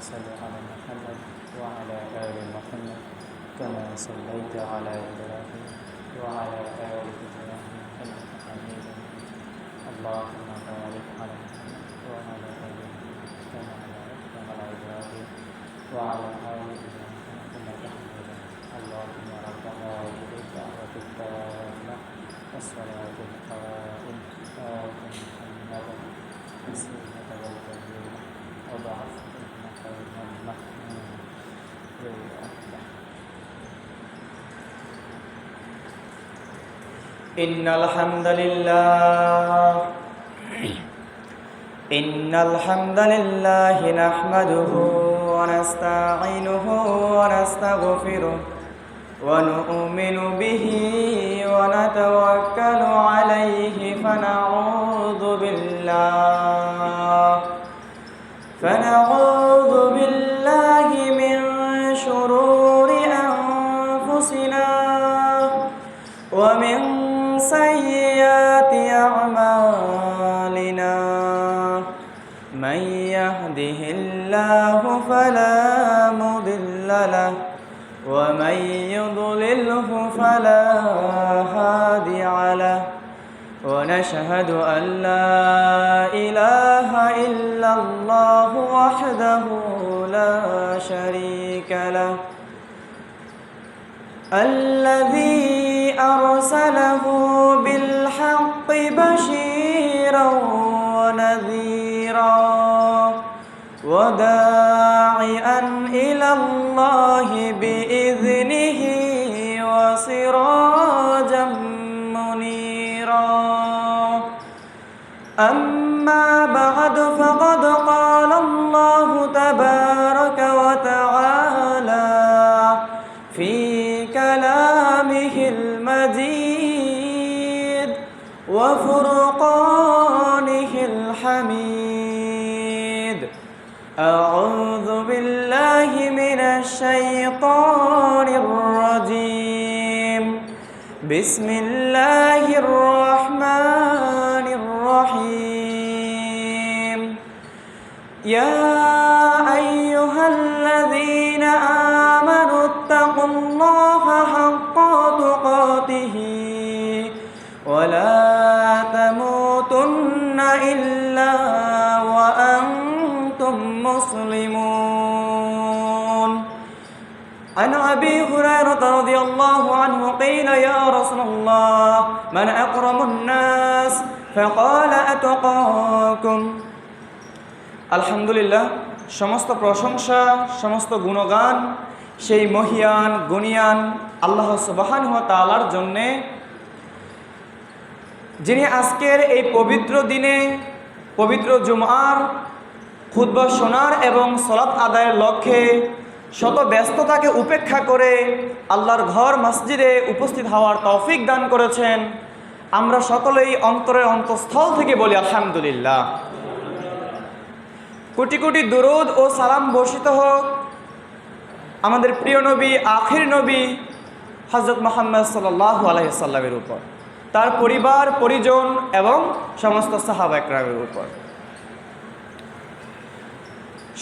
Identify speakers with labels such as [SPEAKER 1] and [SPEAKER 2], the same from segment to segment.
[SPEAKER 1] صل على محمد وعلى آل محمد كما صليت على إبراهيم وعلى آل إبراهيم إنك حميد مجيد اللهم بارك على محمد وعلى آل محمد كما باركت على إبراهيم وعلى آل إبراهيم إنك حميد مجيد اللهم ربنا إليك دعوة التامة والصلاة القائمة آت محمدا وسيلة والفضيلة وبعث مقاما محمودا ويؤدى. إن الحمد لله نحمده ونستعينه ونستغفره ونؤمن به ونتوكل عليه فنعوذ بالله من شرور أنفسنا ومن سيئات أعمالنا من يهده الله فلا مضل له ومن يضلله فلا هادي له ونشهد أن لا إله إلا الله وحده لا شريك له الذي أرسله بالحق بشيرا ونذيرا وداعيا إلى الله بإذنه وسراجا منيرا أما بعد فقد قال الله تبارك وتعالى في كلامه المجيد وفرقانه الحميد أعوذ بالله من الشيطان الرجيم بسم الله الرحمن الرحيم يا أيها الذين آمنوا اتقوا الله حق تقاته ولا تموتن إلا وأنتم مسلمون عن أبي هريرة رضي الله عنه قيل يا رسول الله من أكرم الناس فقال أتقاكم আলহামদুলিল্লাহ সমস্ত প্রশংসা সমস্ত গুণগান সেই মহিয়ান গুণিয়ান আল্লাহ সুবহানাহু ওয়া তাআলার জন্যে যিনি আজকের এই পবিত্র দিনে পবিত্র জুমআর খুতবা শোনার এবং সালাত আদায়ের লক্ষ্যে শত ব্যস্ততাকে উপেক্ষা করে আল্লাহর ঘর মসজিদে উপস্থিত হওয়ার তৌফিক দান করেছেন। আমরা সকলেই অন্তরের অন্তঃস্থল থেকে বলি আলহামদুলিল্লাহ। কোটি কোটি দুরূদ ও সালাম বর্ষিত হোক আমাদের প্রিয় নবী আখির নবী হযরত মুহাম্মদ সাল্লাল্লাহু আলাইহি সাল্লামের উপর, তার পরিবার পরিজন এবং সমস্ত সাহাবা একরামের উপর।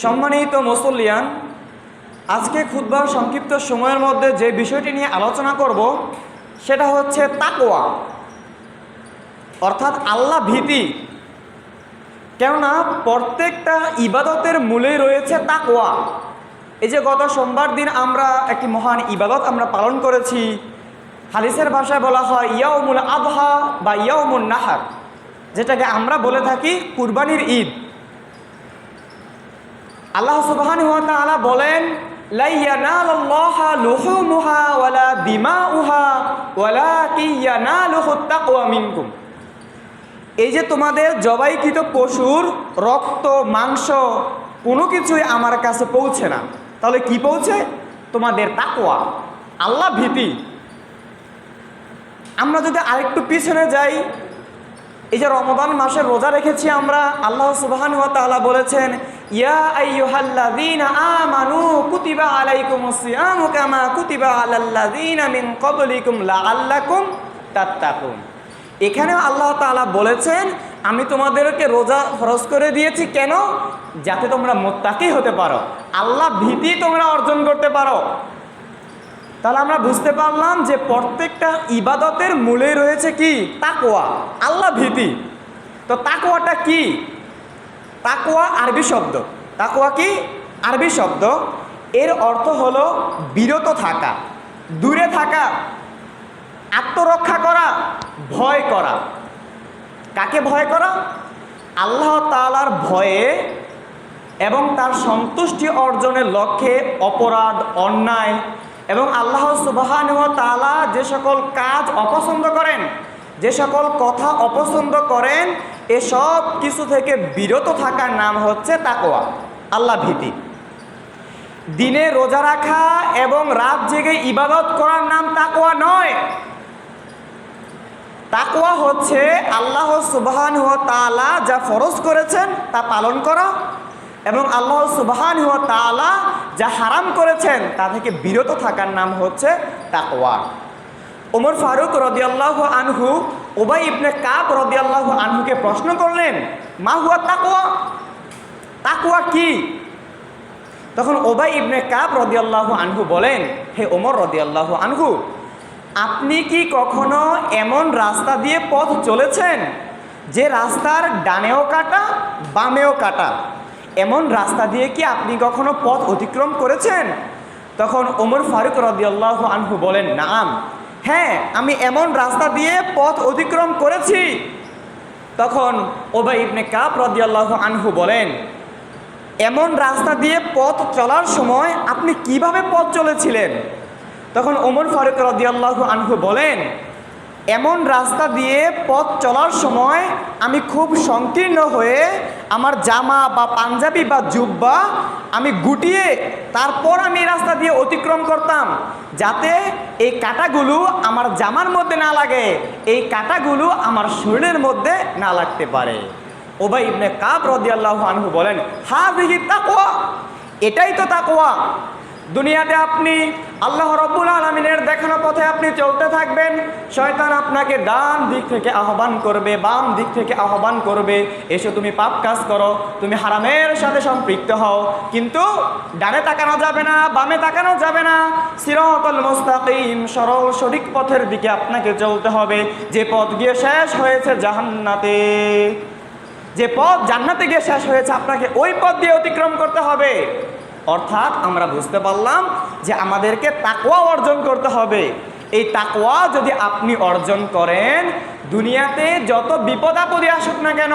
[SPEAKER 1] সম্মানিত মুসল্লিয়ান, আজকে খুতবার সংক্ষিপ্ত সময়ের মধ্যে যে বিষয়টি নিয়ে আলোচনা করব সেটা হচ্ছে তাকওয়া, অর্থাৎ আল্লাহ ভীতি। কেননা প্রত্যেকটা ইবাদতের মূলে রয়েছে তাকওয়া। এই যে গত সোমবার দিন আমরা একটি মহান ইবাদত আমরা পালন করেছি, হাদিসের ভাষায় বলা হয় ইয়াউমুল আযহা বা ইয়াউমুন নাহার, যেটাকে আমরা বলে থাকি কুরবানির ঈদ। আল্লাহ সুবহানাহু ওয়া তাআলা বলেন লা ইয়ানালুল্লাহা লুহুমুহা ওয়ালা দিমাউহা ওয়ালাকিন ইয়ানালুহুত তাকওয়া মিনকুম। এই যে তোমাদের জবাইকৃত পশুর রক্ত মাংস কোনো কিছুই আমার কাছে পৌঁছে না, তাহলে কি পৌঁছে? তোমাদের তাকওয়া, আল্লাহ ভীতি। আমরা যদি আরেকটু পিছনে যাই, এই যে রমজান মাসে রোজা রেখেছি আমরা, আল্লাহ সুবহানাহু ওয়া তাআলা বলেছেন ইয়া আইয়ুহাল্লাযীনা আমানু কুতিবা আলাইকুমুস সিয়ামু কামা কুতিবা আলাল্লাযীনা মিন ক্বাবলিকুম লাআল্লাকুম তাত্তাকুন। এখানেও আল্লাহ তাআলা বলেছেন আমি তোমাদেরকে রোজা ফরজ করে দিয়েছি কেন? যাতে তোমরা মুত্তাকি হতে পারো, আল্লাহ ভীতি তোমরা অর্জন করতে পারো। তাহলে আমরা বুঝতে পারলাম যে প্রত্যেকটা ইবাদতের মূলে রয়েছে কি? তাকওয়া, আল্লাহ ভীতি। তো তাকওয়াটা কি? তাকওয়া আরবি শব্দ। তাকওয়া কি? আরবি শব্দ। এর অর্থ হলো বিরত থাকা, দূরে থাকা, আত্মরক্ষা করা, ভয় করা। কাকে ভয় করা? আল্লাহ তাআলার ভয়ে এবং তার সন্তুষ্টি অর্জনের লক্ষ্যে অপরাধ, অন্যায় এবং আল্লাহ সুবহানাহু ওয়া তাআলা যে সকল কাজ অপছন্দ করেন, যে সকল কথা অপছন্দ করেন, এসব কিছু থেকে বিরত থাকার নাম হচ্ছে তাকওয়া, আল্লাহ ভীতি। দিনে রোজা রাখা এবং রাত জেগে ইবাদত করার নাম তাকওয়া নয়। তাকওয়া হচ্ছে আল্লাহ সুবহানাহু ওয়া তাআলা যা ফরজ করেছেন তা পালন করা এবং আল্লাহ সুবহানাহু ওয়া তাআলা যা হারাম করেছেন তা থেকে বিরত থাকার নাম হচ্ছে তাকওয়া। ওমর ফারুক রাদিয়াল্লাহু আনহু উবাই ইবনে কাব রাদিয়াল্লাহু আনহুকে প্রশ্ন করলেন, মা হুয়া তাকওয়া? তাকওয়া কি? তখন উবাই ইবনে কাব রাদিয়াল্লাহু আনহু বলেন, হে ওমর রাদিয়াল্লাহু আনহু, আপনি কি কখনো এমন রাস্তা দিয়ে পথ চলেছেন যে রাস্তার ডানেও কাটা বামেও কাটা? এমন রাস্তা দিয়ে কি আপনি কখনো পথ অতিক্রম করেছেন? তখন ওমর ফারুক রাদিয়াল্লাহু আনহু বলেন, নাম, হ্যাঁ, আমি এমন রাস্তা দিয়ে পথ অতিক্রম করেছি। তখন উবাই ইবনে কাব রাদিয়াল্লাহু আনহু বলেন, এমন রাস্তা দিয়ে পথ চলার সময় আপনি কিভাবে পথ চলেছিলেন? তখন ওমর ফারুক রাদিয়াল্লাহু আনহু বলেন, এমন রাস্তা দিয়ে পথ চলার সময় আমি খুব সংকীর্ণ হয়ে আমার জামা বা পাঞ্জাবি বা জুব্বা আমি গুটিয়ে তারপর আমি এই রাস্তা দিয়ে অতিক্রম করতাম, যাতে এই কাঁটাগুলো আমার জামার মধ্যে না লাগে, এই কাঁটাগুলো আমার শরীরের মধ্যে না লাগতে পারে। উবাই ইবনে কাব রাদিয়াল্লাহু আনহু বলেন, হাযিহি তাকওয়া, এটাই তো তাকওয়া। দুনিয়াতে আপনি আল্লাহ রাব্বুল আলামিনের দেখানো পথে আপনি চলতে থাকবেন, শয়তান আপনাকে ডান দিক থেকে আহ্বান করবে, বাম দিক থেকে আহ্বান করবে, এসে তুমি পাপ কাজ করো, তুমি হারামের সাথে সম্পৃক্ত হও। কিন্তু ডানে তাকানো যাবে না, বামে তাকানো যাবে না, সিরাতাল মুস্তাকিম, সরল সঠিক পথের দিকে আপনাকে চলতে হবে, যে পথ গিয়ে শেষ হয়েছে জান্নাতে, যে পথ জান্নাতে গিয়ে শেষ হয়েছে আপনাকে ওই পথ দিয়ে অতিক্রম করতে হবে। অর্থাৎ আমরা বুঝতে পারলাম যে আমাদেরকে তাকওয়া অর্জন করতে হবে। এই তাকওয়া যদি আপনি অর্জন করেন, দুনিয়াতে যত বিপদ আপদে আসুক না কেন,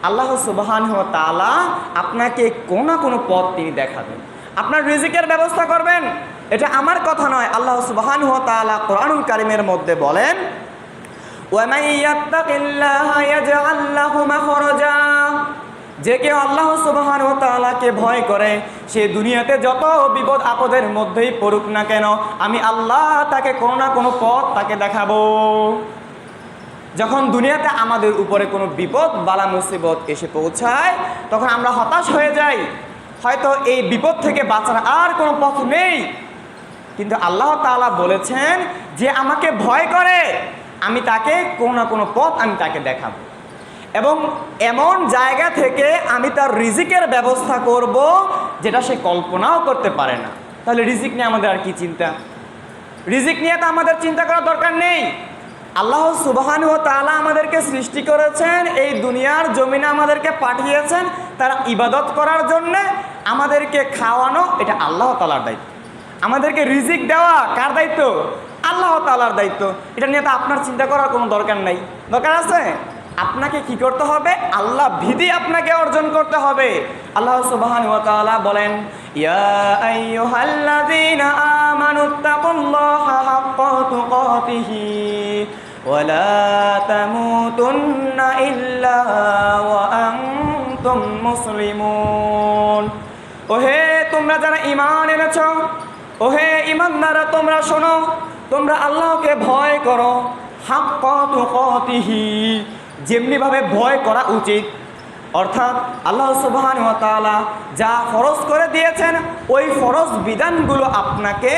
[SPEAKER 1] আল্লাহ সুবহানাহু ওয়া তাআলা আপনাকে কোনো না কোনো পথ তিনি দেখাবেন, আপনার রিজিকের ব্যবস্থা করবেন। এটা আমার কথা নয়, আল্লাহ সুবহানাহু ওয়া তাআলা কোরআনুল কারীমের মধ্যে বলেন, ওয়ামান ইয়াত্তাকিল্লাহা ইয়াজআল লাহু মাখরাজা, যে কেউ আল্লাহ সুবহানাহু ওয়া তাআলাকে ভয় করে, সে দুনিয়াতে যত বিপদ আপদের মধ্যেই পড়ুক না কেন, আমি আল্লাহ তাকে কোনো না কোনো পথ তাকে দেখাবো। যখন দুনিয়াতে আমাদের উপরে কোনো বিপদ বালা মুসিবত এসে পৌঁছায়, তখন আমরা হতাশ হয়ে যাই, হয়তো এই বিপদ থেকে বাঁচার আর কোনো পথ নেই। কিন্তু আল্লাহ তাআলা বলেছেন, যে আমাকে ভয় করে আমি তাকে কোনো না কোনো পথ আমি তাকে দেখাবো, এবং এমন জায়গা থেকে আমি তার রিজিকের ব্যবস্থা করব যেটা সে কল্পনাও করতে পারে না। তাহলে রিজিক নিয়ে আমাদের আর কি চিন্তা? রিজিক নিয়ে তো আমাদের চিন্তা করার দরকার নেই। আল্লাহ সুবহানাহু ওয়া তাআলা আমাদেরকে সৃষ্টি করেছেন, এই দুনিয়ার জমিনে আমাদেরকে পাঠিয়েছেন তার ইবাদত করার জন্যে, আমাদেরকে খাওয়ানো এটা আল্লাহ তাআলার দায়িত্ব, আমাদেরকে রিজিক দেওয়া কার দায়িত্ব? আল্লাহ তাআলার দায়িত্ব। এটা নিয়ে তো আপনার চিন্তা করার কোনো দরকার নাই। দরকার আছে? আপনাকে কি করতে হবে? আল্লাহ ভীতি আপনাকে অর্জন করতে হবে। আল্লাহ সুবহানাহু ওয়া তাআলা বলেন, ইয়া আইয়ুহাল্লাযীনা আমানুত্তাকুল্লাহা হাক্কা তুকাতিহি ওয়া লা তামুতুন্না ইল্লা ওয়া আনতুম মুসলিমুন। ওহে তোমরা যারা ঈমান এনেছো, ওহে ঈমানদাররা তোমরা শোনো, তোমরা আল্লাহকে ভয় করো, হাক্কা তুকাতিহি, যেমনিভাবে ভয় করা উচিত। অর্থাৎ আল্লাহ সুবহানাহু ওয়া তাআলা যা ফরজ করে দিয়েছেন ওই ফরজ বিধানগুলো আপনাকে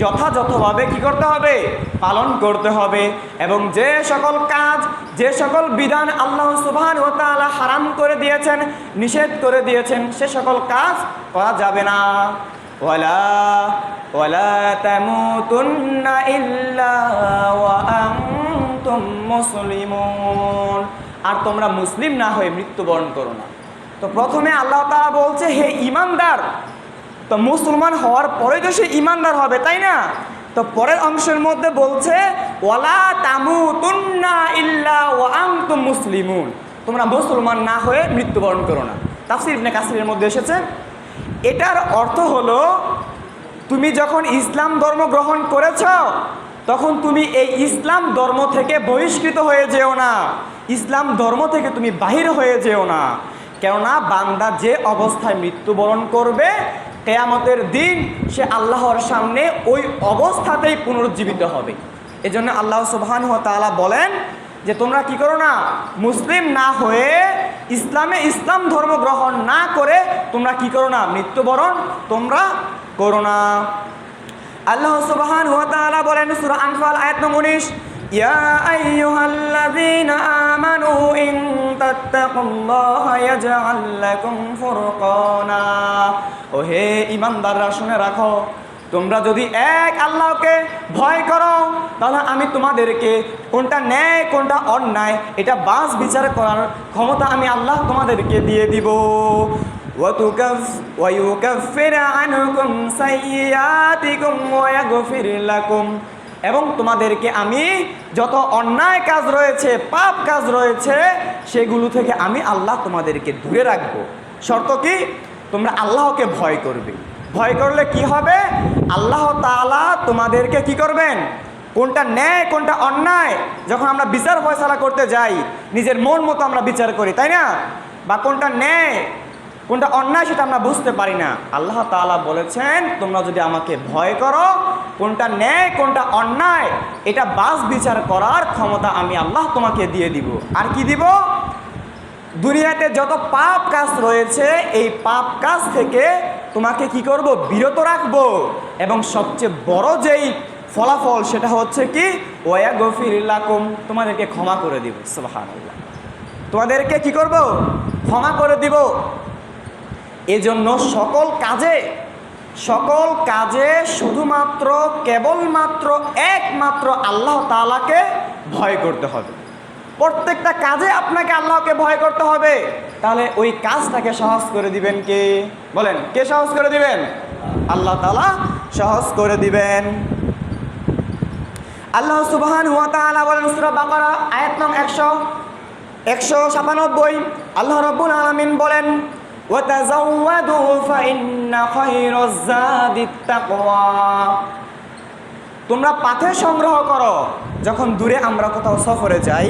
[SPEAKER 1] যথাযথভাবে কি করতে হবে? পালন করতে হবে। এবং যে সকল কাজ, যে সকল বিধান আল্লাহ সুবহানাহু ওয়া তাআলা হারাম করে দিয়েছেন, নিষেধ করে দিয়েছেন, সে সকল কাজ করা যাবে না। ওয়ালা তামুতুন্না ইল্লা ওয়া আনতুম মুসলিমুন, আর তোমরা মুসলিম না হয়ে মৃত্যুবরণ করো না। তো প্রথমে আল্লাহ তাআলা বলছে হে ঈমানদার, তো মুসলমান হওয়ার পরে তো সে ঈমানদার হবে, তাই না? তো পরের অংশের মধ্যে বলছে ওয়ালা তামুতুন্না ইল্লা ওয়া আনতুম মুসলিমুন, তোমরা মুসলমান না হয়ে মৃত্যুবরণ করো না। তাফসীর ইবনে কাসিরের মধ্যে এসেছে এটার অর্থ হলো তুমি যখন ইসলাম ধর্ম গ্রহণ করেছ তখন তুমি এই ইসলাম ধর্ম থেকে বহিষ্কৃত হয়ে যেও না, ইসলাম ধর্ম থেকে তুমি বাহির হয়ে যেও না। কেননা বান্দা যে অবস্থায় মৃত্যুবরণ করবে কিয়ামতের দিন সে আল্লাহর সামনে ওই অবস্থাতেই পুনরুজ্জীবিত হবে। এজন্য আল্লাহ সুবহানাহু ওয়া তাআলা বলেন যে তোমরা কি করো না, মুসলিম না হয়ে ইসলাম ধর্ম গ্রহণ না করে তোমরা কি করো না, মৃত্যুবরণ তোমরা করো না। আল্লাহ সুবহানাহু ওয়া তাআলা বলেন সূরা আনফাল আয়াত নম্বর 19, ইয়া আইয়ুহাল্লাযীনা আমানু ইন তাত্তাকুল্লাহা ইয়াজআল লাকুম ফুরকানা, ও হে ঈমানদাররা শুনে রাখো, তোমরা যদি এক আল্লাহকে ভয় করো তাহলে আমি তোমাদেরকে কোনটা ন্যায় কোনটা অন্যায় এটা বাস বিচার করার ক্ষমতা আমি আল্লাহ তোমাদেরকে দিয়ে দিব। ওয়ায়ুকাফির আনকুম সাইয়্যাতিকুম ওয়ায়াগফির লাকুম, এবং তোমাদেরকে আমি যত অন্যায় কাজ রয়েছে, পাপ কাজ রয়েছে, সেগুলো থেকে আমি আল্লাহ তোমাদেরকে দূরে রাখবো। শর্ত কি? তোমরা আল্লাহকে ভয় করবে। ভয় করলে কি হবে? আল্লাহ তাআলা তোমাদেরকে কি করবেন? কোনটা ন্যায় কোনটা অন্যায় যখন আমরা বিচার ফয়সালা করতে যাই নিজের মন মতো আমরা বিচার করি, তাই না? বা কোনটা ন্যায় কোনটা অন্যায় সেটা আমরা বুঝতে পারি না। আল্লাহ তাআলা বলেছেন তোমরা যদি আমাকে ভয় করো, কোনটা ন্যায় কোনটা অন্যায় এটা বাস বিচার করার ক্ষমতা আমি আল্লাহ তোমাকে দিয়ে দিব। আর কি দিব? দুনিয়াতে যত পাপ কাজ রয়েছে এই পাপ কাজ থেকে তোমাকে কি করব? বিরত রাখবো। এবং সবচেয়ে বড় যেই ফলাফল সেটা হচ্ছে কি? ওয়ায়াগফির লাকুম, তোমাদেরকে ক্ষমা করে দিব। সুবহানাল্লাহ, তোমাদেরকে কি করব? ক্ষমা করে দিব। এজন্য সকল কাজে শুধুমাত্র কেবলমাত্র একমাত্র আল্লাহ তাআলাকে ভয় করতে হবে। প্রত্যেকটা কাজে আপনাকে আল্লাহকে ভয় করতে হবে। তাহলে ওই কাজটাকে সহজ করে দিবেন কে? বলেন, কে সহজ করে দিবেন? আল্লাহ তাআলা সহজ করে দিবেন। আল্লাহ সুবহানাহু ওয়া তাআলা বলেন সূরা বাকারা আয়াত নং 197, আল্লাহ রাব্বুল আলামিন বলেন ওয়াতাযাওয়াদু ফাইন্না খায়রাজ যাদিত তাকওয়া, তোমরা পাথে সংগ্রহ করো। যখন দূরে আমরা কোথাও সফরে যাই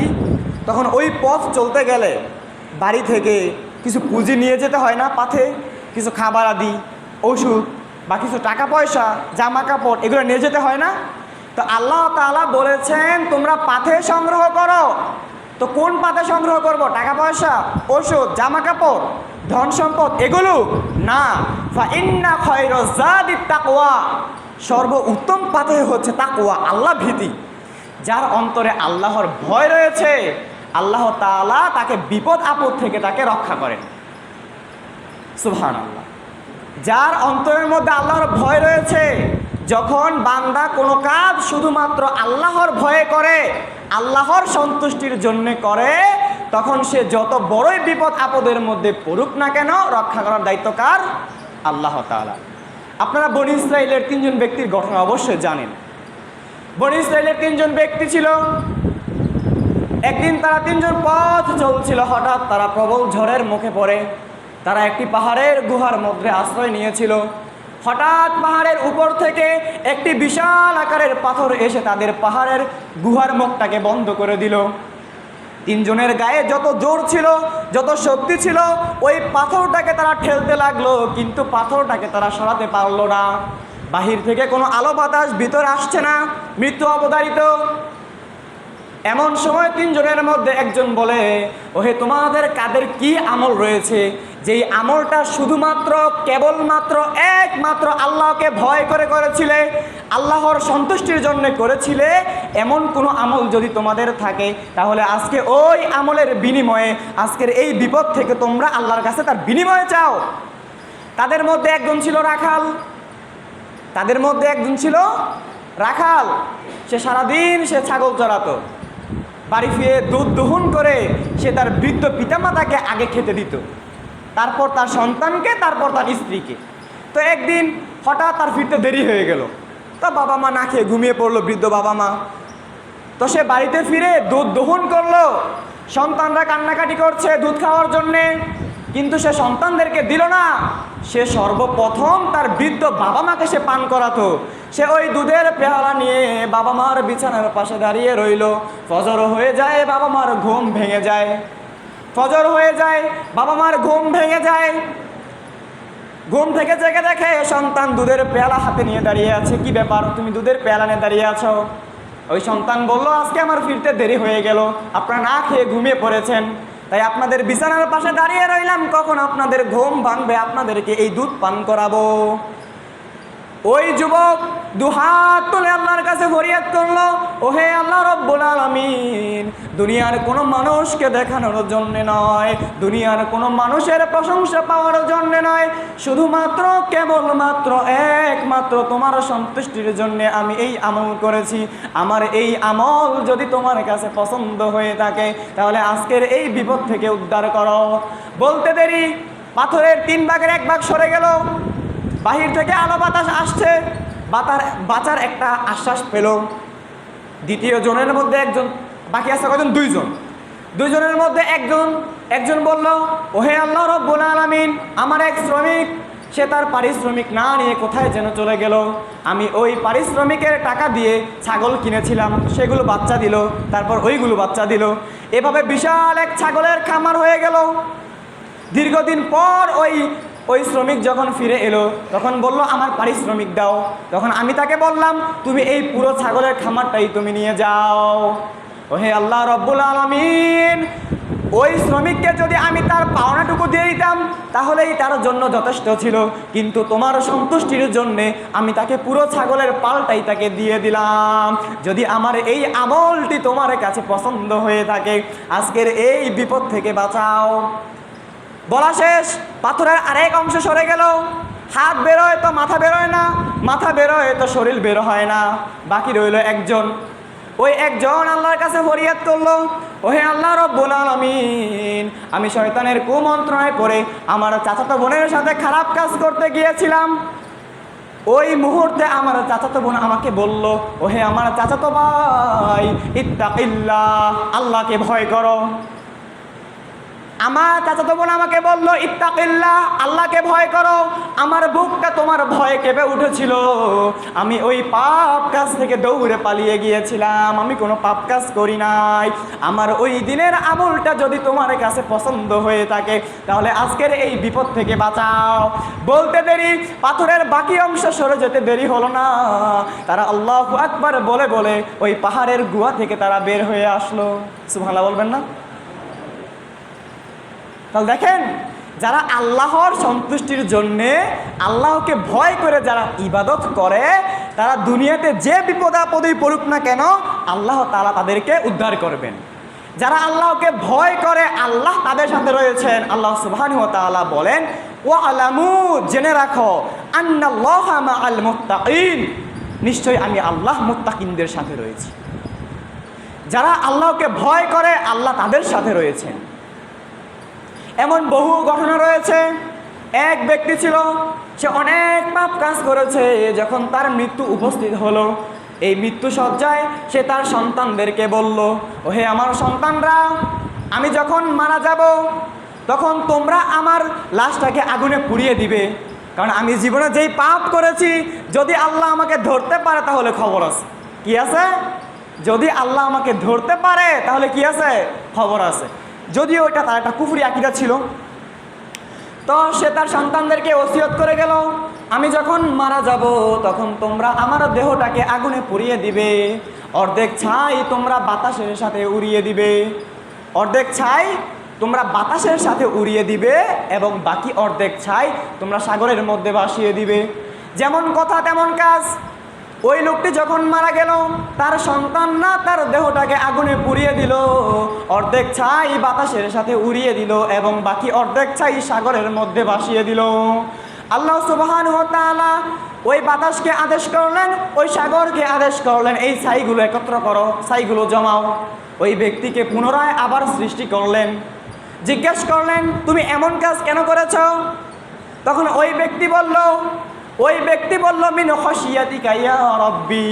[SPEAKER 1] তখন ওই পথ চলতে গেলে বাড়ি থেকে কিছু পুঁজি নিয়ে যেতে হয় না? পাথে কিছু খাবার আদি, ওষুধ বা কিছু টাকা পয়সা, জামা কাপড় এগুলো নিয়ে যেতে হয় না? তো আল্লাহ তাআলা বলেছেন তোমরা পাথে সংগ্রহ করো। তো কোন পাথে সংগ্রহ করব? টাকা পয়সা, ওষুধ, জামা কাপড়, ধন সম্পদ এগুলো না। ফাইন্না খায়রাজ যাদিত তাকওয়া, সর্ব উত্তম পাথে হচ্ছে তাকওয়া, আল্লাহ ভীতি। যার অন্তরে আল্লাহর ভয় রয়েছে আল্লাহ তাআলা তাকে বিপদ আপদ থেকে তাকে রক্ষা করেন। সুবহানাল্লাহ, যার অন্তরের মধ্যে আল্লাহর ভয় রয়েছে, যখন বান্দা কোনো কাজ শুধুমাত্র আল্লাহর ভয়ে করে, আল্লাহর সন্তুষ্টির জন্য করে, তখন সে যত বড়ই বিপদ আপদের মধ্যে পড়ুক না কেন রক্ষা করার দায়িত্ব কার? আল্লাহ তাআলা। আপনারা বনী ইসরাইলের 3 জন ব্যক্তির ঘটনা অবশ্যই জানেন। বনী ইসরাইলের 3 জন ব্যক্তি ছিল। একদিন তারা 3 জন পথ চলছিল, হঠাৎ তারা প্রবল ঝড়ের মুখে পড়ে। তারা একটি পাহাড়ের গুহার মধ্যে আশ্রয় নিয়েছিল। হঠাৎ পাহাড়ের উপর থেকে একটি বিশাল আকারের পাথর এসে তাদের পাহাড়ের গুহার মুখটাকে বন্ধ করে দিল। 3 জনের গায়ে যত জোর ছিল, যত শক্তি ছিল, ওই পাথরটাকে তারা ঠেলতে লাগলো, কিন্তু পাথরটাকে তারা সরাতে পারলো না। বাহির থেকে কোনো আলো বাতাস ভিতরে আসছে না, মৃত্যু অবধারিত। এমন সময় 3 জনের মধ্যে একজন বলে, ওহে তোমাদের কাদের কি আমল রয়েছে যেই আমলটা শুধুমাত্র কেবলমাত্র একমাত্র আল্লাহকে ভয় করে করেছিলে, আল্লাহর সন্তুষ্টির জন্য করেছিলে, এমন কোনো আমল যদি তোমাদের থাকে, তাহলে আজকে ওই আমলের বিনিময়ে আজকের এই বিপদ থেকে তোমরা আল্লাহর কাছে তার বিনিময়ে চাও। তাদের মধ্যে একজন ছিল রাখাল, তাদের মধ্যে একজন ছিল রাখাল। সে সারাদিন সে ছাগল চড়াতো, বাড়ি ফিরে দুধ দহন করে সে তার বৃদ্ধ পিতামাতাকে আগে খেতে দিত, তারপর তার সন্তানকে, তারপর তার স্ত্রীকে। তো একদিন হঠাৎ তার ফিরতে দেরি হয়ে গেল, তো বাবা মা না খেয়ে ঘুমিয়ে পড়লো, বৃদ্ধ বাবা মা। তো সে বাড়িতে ফিরে দুধ দহন করলো, সন্তানরা কান্নাকাটি করছে দুধ খাওয়ার জন্যে, কিন্তু সে সন্তানদেরকে দিল না। সে সর্বপ্রথম তার বৃদ্ধ বাবা মাকে সে পান করাতো। সে ওই দুধের পেয়ালা নিয়ে বাবা মার বিছানার পাশে দাঁড়িয়ে রইল। ফজর হয়ে যায়, বাবা মার ঘুম ভেঙে যায়। ফজর হয়ে যায়, বাবা মার ঘুম ভেঙে যায়। ঘুম থেকে জেগে দেখে সন্তান দুধের পেয়ালা হাতে নিয়ে দাঁড়িয়ে আছে। কি ব্যাপার, তুমি দুধের পেয়ালা নিয়ে দাঁড়িয়ে আছো? ওই সন্তান বলল, আজকে আমার ফিরতে দেরি হয়ে গেল, আপনারা না খেয়ে ঘুমিয়ে পড়েছেন, তাই আপনাদের বিছানার পাশে দাঁড়িয়ে রইলাম, কখন আপনাদের ঘুম ভাঙবে আপনাদেরকে এই দুধ পান করাবো। ওই যুবক দুহাত তুলে আল্লাহর কাছে ফরিয়াদ করলো, ওহে আল্লাহ রব্বুল আলামিন, দুনিয়ার কোনো মানুষকে দেখানোর জন্য নয়, দুনিয়ার কোনো মানুষের প্রশংসা পাওয়ার জন্য নয়, শুধুমাত্র কেবলমাত্র একমাত্র তোমার সন্তুষ্টির জন্য আমি এই আমল করেছি। আমার এই আমল যদি তোমার কাছে পছন্দ হয়ে থাকে, তাহলে আজকের এই বিপদ থেকে উদ্ধার করো। বলতে দেরি পাথরের 3 ভাগের 1 ভাগ সরে গেল। বাহির থেকে আলো বাতাস আসছে, বাঁচার একটা আশ্বাস পেল। দ্বিতীয় জনের মধ্যে একজন, বাকি আছে কজন? 2 জন। 2 জনের মধ্যে একজন বলল, ওহে আল্লাহ রব্বুল আলামিন, আমার এক শ্রমিক, সে তার পারিশ্রমিক না নিয়ে কোথায় যেন চলে গেল। আমি ওই পারিশ্রমিকের টাকা দিয়ে ছাগল কিনেছিলাম, সেগুলো বাচ্চা দিল, তারপর ওইগুলো বাচ্চা দিল। এভাবে বিশাল এক ছাগলের খামার হয়ে গেল। দীর্ঘদিন পর ওই শ্রমিক যখন ফিরে এলো, তখন বলল, আমার পারিশ্রমিক দাও। তখন আমি তাকে বললাম, তুমি এই পুরো ছাগলের খামারটাই তুমি নিয়ে যাও। ওহে আল্লাহ রব্বুল আলামিন, ওই শ্রমিককে যদি আমি তার পাওনাটুকু দিয়ে দিতাম তাহলেই তার জন্য যথেষ্ট ছিল, কিন্তু তোমার সন্তুষ্টির জন্যে আমি তাকে পুরো ছাগলের পালটাই তাকে দিয়ে দিলাম। যদি আমার এই আমলটি তোমার কাছে পছন্দ হয়ে থাকে, আজকের এই বিপদ থেকে বাঁচাও। বলা শেষ, পাথরের আরেক অংশ সরে গেল। হাত বেরোয় তো মাথা বেরোয় না, মাথা বেরোয় তো শরীর বের হয় না, বাকি রইল একজন। ওই একজন আল্লাহর কাছে ফরিয়াদ করলো, ওহে আল্লাহ রব্বুল আলামিন, আমি শয়তানের কুমন্ত্রণায় পড়ে আমার চাচাতো বোনের সাথে খারাপ কাজ করতে গিয়েছিলাম। ওই মুহূর্তে আমার চাচাতো বোন আমাকে বলল, ওহে আমার চাচাতো ভাই, ইত্তাকিল্লাহ, আল্লাহকে ভয় করো। আমার চাচাতো বোন আমাকে বলল, ইত্তাকিল্লাহ, আল্লাহকে ভয় করো। আমার বুকটা তোমার ভয়ে কেঁপে উঠেছিল। আমি ওই পাপ কাজ থেকে দৌড়ে পালিয়ে গিয়েছিলাম, আমি কোনো পাপ কাজ করি নাই। আমার ওই দিনের আমলটা যদি তোমার কাছে পছন্দ হয়ে থাকে, তাহলে আজকের এই বিপদ থেকে বাঁচাও। বলতে দেরি, পাথরের বাকি অংশ সরে যেতে দেরি হলো না। তারা আল্লাহু আকবার বলে বলে ওই পাহাড়ের গুহা থেকে তারা বের হয়ে আসলো। সুবহানাল্লাহ বলবেন না? তাহলে দেখেন, যারা আল্লাহর সন্তুষ্টির জন্যে আল্লাহকে ভয় করে যারা ইবাদত করে, তারা দুনিয়াতে যে বিপদ আপদেই পড়ুক না কেন, আল্লাহ তাআলা তাদেরকে উদ্ধার করবেন। যারা আল্লাহকে ভয় করে, আল্লাহ তাদের সাথে রয়েছেন। আল্লাহ সুবহানাহু ওয়া তাআলা বলেন, ওয়া আলামু, জেনে রাখো, আন্নাল্লাহা মাআল মুত্তাকিন, নিশ্চয়ই আমি আল্লাহ মুত্তাকিনদের সাথে রয়েছি। যারা আল্লাহকে ভয় করে, আল্লাহ তাদের সাথে রয়েছেন। এমন বহু ঘটনা রয়েছে। এক ব্যক্তি ছিল, সে অনেক পাপ কাজ করেছে। যখন তার মৃত্যু উপস্থিত হলো, এই মৃত্যু সজ্জায় সে তার সন্তানদেরকে বলল, ওহে আমার সন্তানরা, আমি যখন মারা যাব তখন তোমরা আমার লাশটাকে আগুনে পুড়িয়ে দিবে, কারণ আমি জীবনে যেই পাপ করেছি, যদি আল্লাহ আমাকে ধরতে পারে তাহলে খবর আছে। কি আছে? যদি আল্লাহ আমাকে ধরতে পারে তাহলে কি আছে? খবর আছে। যদিও ওইটা তার একটা কুফরি আকীদা ছিল। তো সে তার সন্তানদেরকে ওসিয়ত করে গেল, আমি যখন মারা যাব তখন তোমরা আমার দেহটাকে আগুনে পুড়িয়ে দিবে, অর্ধেক ছাই তোমরা বাতাসের সাথে উড়িয়ে দিবে, অর্ধেক ছাই তোমরা বাতাসের সাথে উড়িয়ে দিবে এবং বাকি অর্ধেক ছাই তোমরা সাগরের মধ্যে ভাসিয়ে দিবে। যেমন কথা তেমন কাজ। ওই লোকটি যখন মারা গেল, তার সন্তানরা তার দেহটাকে আগুনে পুড়িয়ে দিল, অর্ধেক ছাই বাতাসের সাথে উড়িয়ে দিল এবং বাকি অর্ধেক ছাই সাগরের মধ্যে ভাসিয়ে দিল। আল্লাহ সুবহানাহু ওয়া তাআলা ওই বাতাসকে আদেশ করলেন, ওই সাগরকে আদেশ করলেন, এই ছাইগুলো একত্র করো, ছাইগুলো জমাও। ওই ব্যক্তিকে পুনরায় আবার সৃষ্টি করলেন, জিজ্ঞেস করলেন তুমি এমন কাজ কেন করেছ? তখন ওই ব্যক্তি বলল মিন খাশিয়াতিকা ইয়া রাব্বি,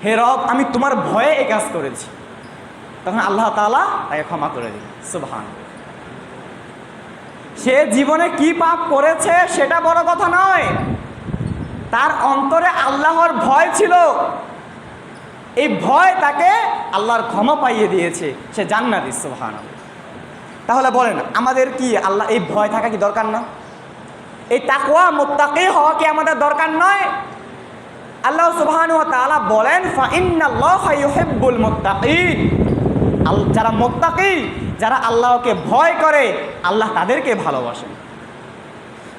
[SPEAKER 1] হে রব আমি তোমার ভয়ে এই কাজ করেছি। তখন আল্লাহ তাআলা তাকে ক্ষমা করে দিলেন। সুবহানাল্লাহ। সে জীবনে কি পাপ করেছে সেটা বড় কথা নয়, তার অন্তরে আল্লাহর ভয় ছিল। এই ভয় তাকে আল্লাহর ক্ষমা পাইয়ে দিয়েছে, সে জান্নাতি। সুবহানাল্লাহ। তাহলে বলেন আমাদের কি আল্লাহ এই ভয় থাকা কি দরকার না? এই তাকওয়া মুত্তাকি হওয়া কি আমাদের দরকার নয়? আল্লাহ সুবহানাহু ওয়া তাআলা বলেন ফা ইন্নাল্লাহা ইউহিব্বুল মুত্তাকিন, যারা মুত্তাকি, যারা আল্লাহকে ভয় করে আল্লাহ তাদেরকে ভালোবাসেন।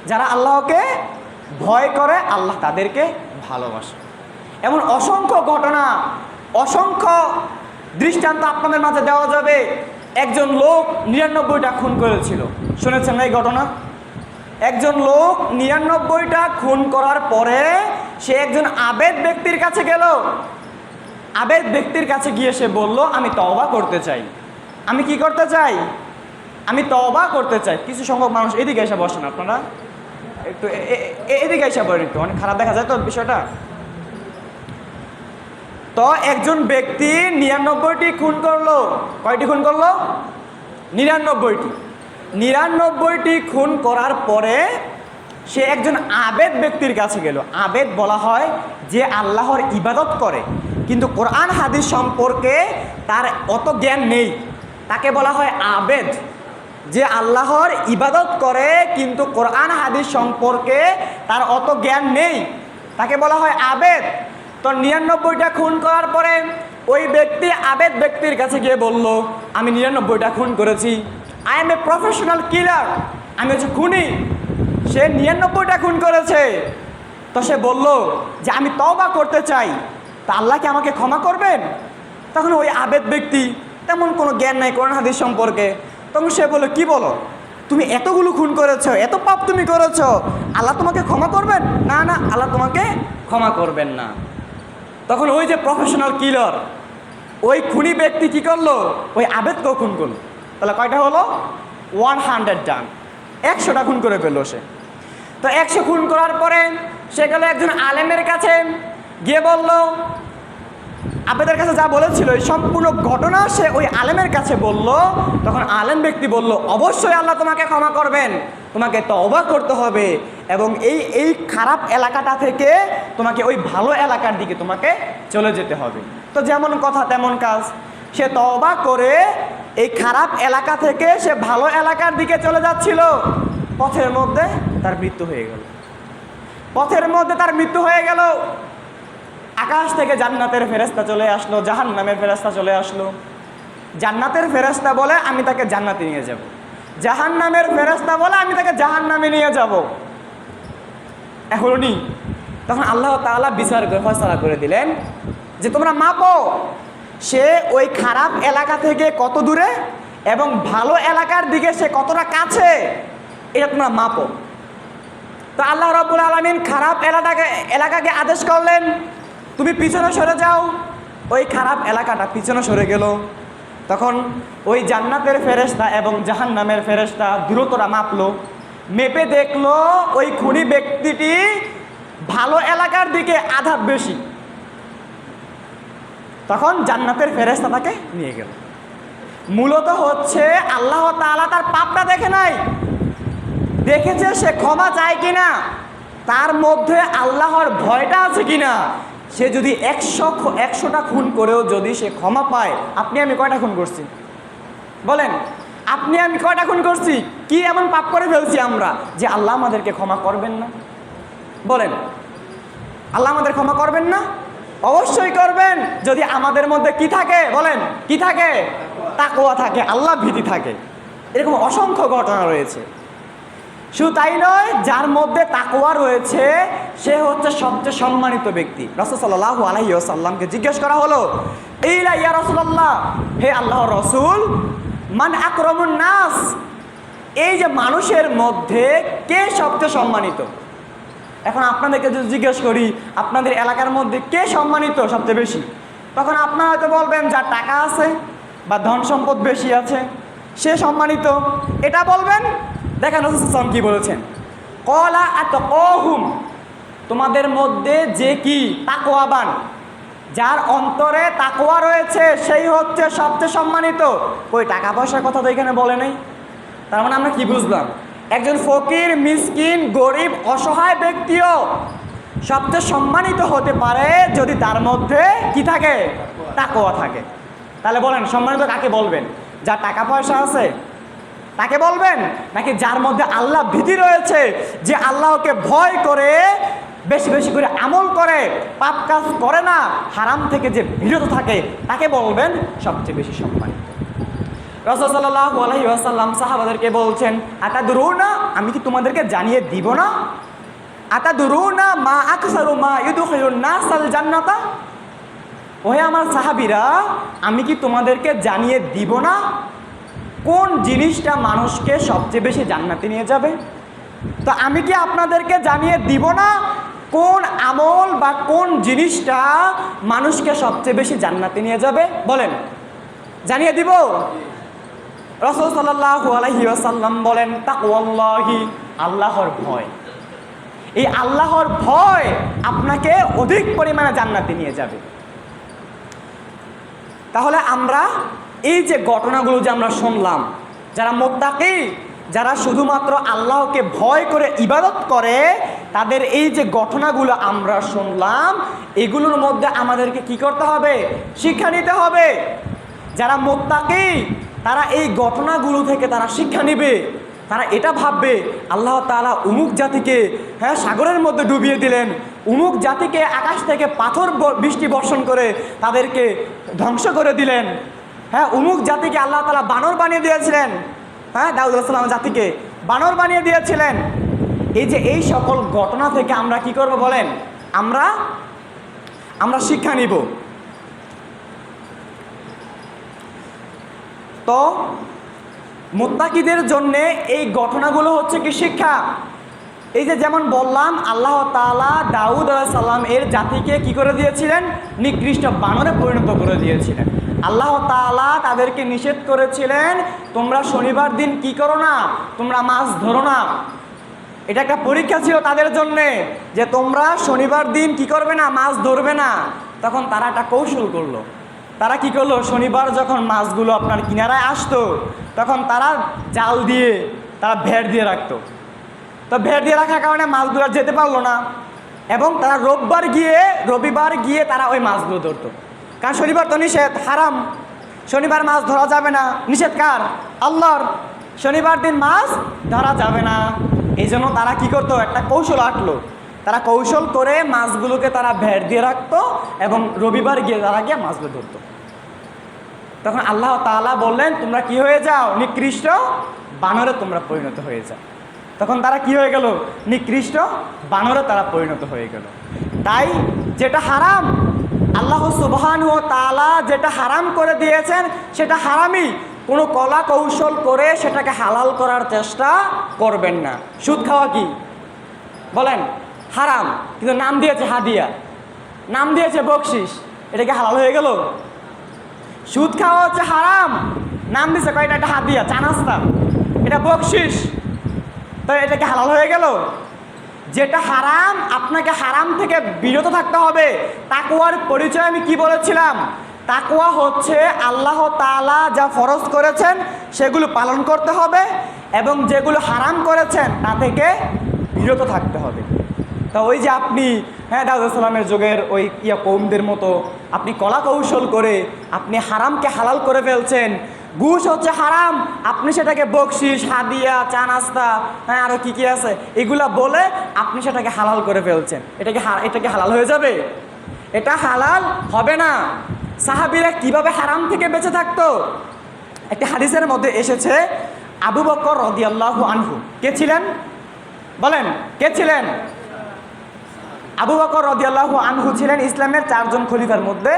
[SPEAKER 1] যারা আল্লাহকে ভয় করে আল্লাহ তাদেরকে ভালোবাসেন। এমন অসংখ্য ঘটনা, অসংখ্য দৃষ্টান্ত আপনাদের মাঝে দেওয়া যাবে। একজন লোক 99টা খুন করেছিল, শুনেছেন না এই ঘটনা? একজন লোক 99টা খুন করার পরে সে একজন আবেদ ব্যক্তির কাছে গেল। আবেদ ব্যক্তির কাছে গিয়ে সে বলল আমি তওবা করতে চাই। আমি কি করতে চাই? আমি তওবা করতে চাই। কিছু সংখ্যক মানুষ এদিকে এসে বসেন, আপনারা একটু এদিকে এসে বলেন, একটু অনেক খারাপ দেখা যায় তো বিষয়টা। তো একজন ব্যক্তি 99টি খুন করলো। কয়টি খুন করলো? 99টি। 99টি খুন করার পরে সে একজন আবেদ ব্যক্তির কাছে গেল। আবেদ বলা হয় যে আল্লাহর ইবাদত করে কিন্তু কোরআন হাদিস সম্পর্কে তার অত জ্ঞান নেই, তাকে বলা হয় আবেদ। যে আল্লাহর ইবাদত করে কিন্তু কোরআন হাদিস সম্পর্কে তার অত জ্ঞান নেই, তাকে বলা হয় আবেদ। তো 99টা খুন করার পরে ওই ব্যক্তি আবেদ ব্যক্তির কাছে গিয়ে বলল আমি 99টা খুন করেছি, আই এম এ প্রফেশনাল কিলার, আমি হচ্ছে খুনি। সে 99টা খুন করেছে। তো সে বলল যে আমি তওবা করতে চাই, তা আল্লাহ কি আমাকে ক্ষমা করবেন? তখন ওই আবেদ ব্যক্তি, তেমন কোনো জ্ঞান নাই কোরআন হাদিস সম্পর্কে, তখন সে বলল কি বলো, তুমি এতগুলো খুন করেছো, এত পাপ তুমি করেছো, আল্লাহ তোমাকে ক্ষমা করবেন? না না, আল্লাহ তোমাকে ক্ষমা করবেন না। তখন ওই যে প্রফেশনাল কিলার, ওই খুনি ব্যক্তি কি করলো? ওই আবেদকেও খুন করলো। তাহলে কয়টা হলো? 100 ডান, 100টা খুন করে ফেললো সে। তো 100 খুন করার পরে সে গেল একজন আলেমের কাছে, গিয়ে বলল আবেদের কাছে যা বলেছিল এই সম্পূর্ণ ঘটনা সে ওই আলেমের কাছে বলল। তখন আলেম ব্যক্তি বলল অবশ্যই আল্লাহ তোমাকে ক্ষমা করবেন, তোমাকে তওবা করতে হবে এবং এই খারাপ এলাকাটা থেকে তোমাকে ওই ভালো এলাকার দিকে তোমাকে চলে যেতে হবে। তো যেমন কথা তেমন কাজ, সে তওবা করে এই খারাপ এলাকা থেকে সে ভালো এলাকার দিকে চলে যাচ্ছিল। পথের মধ্যে তার মৃত্যু হয়ে গেল। পথের মধ্যে তার মৃত্যু হয়ে গেল। আকাশ থেকে জান্নাতের ফেরেশতা চলে আসলো, জাহান্নামের ফেরেশতা চলে আসলো। জান্নাতের ফেরেশতা বলে আমি তাকে জান্নাতে নিয়ে যাব, জাহান্নামের ফেরেশতা বলে আমি তাকে জাহান্নামে নিয়ে যাব। এখনই তখন আল্লাহ তাআলা বিচার করে ফয়সালা করে দিলেন যে তোমরা মাপো সে ওই খারাপ এলাকা থেকে কত দূরে এবং ভালো এলাকার দিকে সে কতটা কাছে, এটা তোমরা মাপো। তো আল্লাহ রাব্বুল আলামিন খারাপ এলাকাকে আদেশ করলেন তুমি পিছনে সরে যাও। ওই খারাপ এলাকাটা পিছনে সরে গেল। তখন ওই জান্নাতের ফেরেশতা এবং জাহান্নামের ফেরেশতা দূরত্বটা মাপলো, মেপে দেখলো ওই খুনি ব্যক্তিটি ভালো এলাকার দিকে আধা বেশি। তখন জান্নাতের ফেরেশতা তাকে নিয়ে গেল। মূলত হচ্ছে আল্লাহ তাআলা তার পাপটা দেখে নাই, দেখেছে সে ক্ষমা চায় কিনা, তার মধ্যে আল্লাহর ভয়টা আছে কিনা। সে যদি 100টা খুন করেও যদি সে ক্ষমা পায়, আপনি আমি কয়টা খুন করছি বলেন? আপনি আমি কয়টা খুন করছি? কি এমন পাপ করে ফেলছি আমরা যে আল্লাহ আমাদেরকে ক্ষমা করবেন না? বলেন, আল্লাহ আমাদের ক্ষমা করবেন না? অবশ্যই করবেন, যদি আমাদের মধ্যে কি থাকে বলেন, কি থাকে? তাকওয়া থাকে, আল্লাহ ভীতি থাকে। এরকম অসংখ্য ঘটনা রয়েছে। শুধু তাই নয়, যার মধ্যে তাকওয়া রয়েছে সে হচ্ছে সবচেয়ে সম্মানিত ব্যক্তি। রাসূল সাল্লাল্লাহু আলাইহি ওয়াসাল্লামকে জিজ্ঞেস করা হলো, ইলা ইয়া রাসূলুল্লাহ, হে আল্লাহর রাসূল, মান আকরামুন নাস, এই যে মানুষের মধ্যে কে সবচেয়ে সম্মানিত? এখন আপনাদেরকে যদি জিজ্ঞেস করি আপনাদের এলাকার মধ্যে কে সম্মানিত সবচেয়ে বেশি, তখন আপনারা হয়তো বলবেন যার টাকা আছে বা ধন সম্পদ বেশি আছে সে সম্মানিত, এটা বলবেন। দেখেন রাসূল সাল্লাল্লাহু আলাইহি ওয়াসাল্লাম কি বলেছেন, ক্বালা আতকাহুম, তোমাদের মধ্যে যে কি তাকওয়াবান, যার অন্তরে তাকওয়া রয়েছে সেই হচ্ছে সবচেয়ে সম্মানিত। ওই টাকা পয়সার কথা তো এখানে বলে নাই। তার মানে আমরা কি বুঝলাম, একজন ফকির, মিসকিন, গরিব, অসহায় ব্যক্তিও সবচেয়ে সম্মানিত হতে পারে যদি তার মধ্যে কি থাকে, তাকওয়া থাকে। তাহলে বলেন সম্মানিত কাকে বলবেন? যার টাকা পয়সা আছে তাকে বলবেন, নাকি যার মধ্যে আল্লাহ ভীতি রয়েছে, যে আল্লাহকে ভয় করে বেশি বেশি করে আমল করে, পাপ কাজ করে না, হারাম থেকে যে বিরত থাকে, তাকে বলবেন সবচেয়ে বেশি সম্মানিত? রাসূল সাল্লাল্লাহু আলাইহি ওয়াসাল্লাম সাহাবাদেরকে বলছেন, আতাদরুনা, আমি কি তোমাদেরকে জানিয়ে দিব না? আতাদরুনা মা আকসারু মা ইউদখিলুন নাসাল জান্নাতা, ওহে আমার সাহাবীরা, আমি কি তোমাদেরকে জানিয়ে দিব না কোন জিনিসটা মানুষকে সবচেয়ে বেশি জান্নাতে নিয়ে যাবে? তো আমি কি আপনাদেরকে জানিয়ে দিব না কোন আমল বা কোন জিনিসটা মানুষকে সবচেয়ে বেশি জান্নাতে নিয়ে যাবে? বলেন, জানিয়ে দিব? রাসূল সাল্লাল্লাহু আলাইহি ওয়াসাল্লাম বলেন, তাকওয়াল্লাহি, আল্লাহর ভয়। এই আল্লাহর ভয় আপনাকে অধিক পরিমাণে জান্নাতে নিয়ে যাবে। তাহলে আমরা এই যে ঘটনাগুলো যে আমরা শুনলাম, যারা মুত্তাকি, যারা শুধুমাত্র আল্লাহকে ভয় করে ইবাদত করে, তাদের এই যে ঘটনাগুলো আমরা শুনলাম, এগুলোর মধ্যে আমাদেরকে কি করতে হবে? শিক্ষা নিতে হবে। যারা মুত্তাকি তারা এই ঘটনাগুলো থেকে তারা শিক্ষা নেবে। তারা এটা ভাববে আল্লাহ তাআলা উমুক জাতিকে সাগরের মধ্যে ডুবিয়ে দিলেন, উমুক জাতিকে আকাশ থেকে পাথর বৃষ্টি বর্ষণ করে তাদেরকে ধ্বংস করে দিলেন, উমুক জাতিকে আল্লাহ তাআলা বানর বানিয়ে দিয়েছিলেন, দাউদ আলাইহিস সালাম জাতিকে বানর বানিয়ে দিয়েছিলেন। এই যে এই সকল ঘটনা থেকে আমরা কি করব বলেন? আমরা শিক্ষা নিব। তো মুত্তাকিদের জন্য এই ঘটনাগুলো হচ্ছে কি শিক্ষা। এই যে যেমন বললাম, আল্লাহ তাআলা দাউদ আলাইহিস সালাম এর জাতিকে কি করে দিয়েছিলেন? নিকৃষ্ট বানরে পরিণত করে দিয়েছিলেন। আল্লাহ তাআলা তাদেরকে নিষেধ করেছিলেন, তোমরা শনিবার দিন কি করো না, তোমরা মাছ ধরো না। এটা একটা পরীক্ষা ছিল তাদের জন্যে, যে তোমরা শনিবার দিন কি করবে না, মাছ ধরবে না। তখন তারা একটা কৌশল করলো। তারা কি করলো? শনিবার যখন মাছগুলো আপনার কিনারায় আসতো, তখন তারা জাল দিয়ে তারা ভেড় দিয়ে রাখতো। তো ভেড় দিয়ে রাখার কারণে মাছগুলো যেতে পারলো না, এবং তারা রবিবার গিয়ে তারা ওই মাছগুলো ধরতো। কারণ শনিবার তো নিষেধ, হারাম, শনিবার মাছ ধরা যাবে না, নিষেধ কার? আল্লাহর। শনিবার দিন মাছ ধরা যাবে না, এই জন্য তারা কি করতো? একটা কৌশল আঁটলো। তারা কৌশল করে মাছগুলোকে তারা ভেড় দিয়ে রাখতো, এবং রবিবার গিয়ে তারা গিয়ে মাছগুলো ধরতো। তখন আল্লাহ তাআলা বললেন, তোমরা কি হয়ে যাও? নিকৃষ্ট বানরে তোমরা পরিণত হয়ে যাও। তখন তারা কি হয়ে গেল? নিকৃষ্ট বানরে তারা পরিণত হয়ে গেল। তাই যেটা হারাম, আল্লাহ সুবহানাহু ওয়া তাআলা যেটা হারাম করে দিয়েছেন সেটা হারামই। কোনো কলা কৌশল করে সেটাকে হালাল করার চেষ্টা করবেন না। সুদ খাওয়া কি বলেন? হারাম, কিন্তু নাম দিয়েছে হাদিয়া, নাম দিয়েছে বকশিস, এটা কি হালাল হয়ে গেল? সুদ খাওয়া হচ্ছে হারাম, নাম দিয়েছে কয়টা, এটা হাদিয়া, চা নাস্তা, এটা বকশিস, তো এটা কি হালাল হয়ে গেল? যেটা হারাম, আপনাকে হারাম থেকে বিরত থাকতে হবে। তাকওয়ার পরিচয় আমি কি বলেছিলাম? তাকওয়া হচ্ছে আল্লাহ তাআলা যা ফরজ করেছেন সেগুলো পালন করতে হবে, এবং যেগুলো হারাম করেছেন তা থেকে বিরত থাকতে হবে। তা ওই যে আপনি দাউদ আলাইহিস সালামের যুগের ওই কওমদের মতো আপনি কলা কৌশল করে আপনি হারামকে হালাল করে ফেলছেন। ঘুষ হচ্ছে হারাম, আপনি সেটাকে বকশিস, হাদিয়া, চা নাস্তা, আরও কী কী আছে এগুলা বলে আপনি সেটাকে হালাল করে ফেলছেন। এটাকে হালাল হয়ে যাবে? এটা হালাল হবে না। সাহাবীরা কিভাবে হারাম থেকে বেঁচে থাকতো? একটা হাদিসের মধ্যে এসেছে, আবু বকর রাদিয়াল্লাহু আনহু কে ছিলেন? বলেন, কে ছিলেন? আবু বকর রাদিয়াল্লাহু আনহু ছিলেন ইসলামের 4 জন খলিফার মধ্যে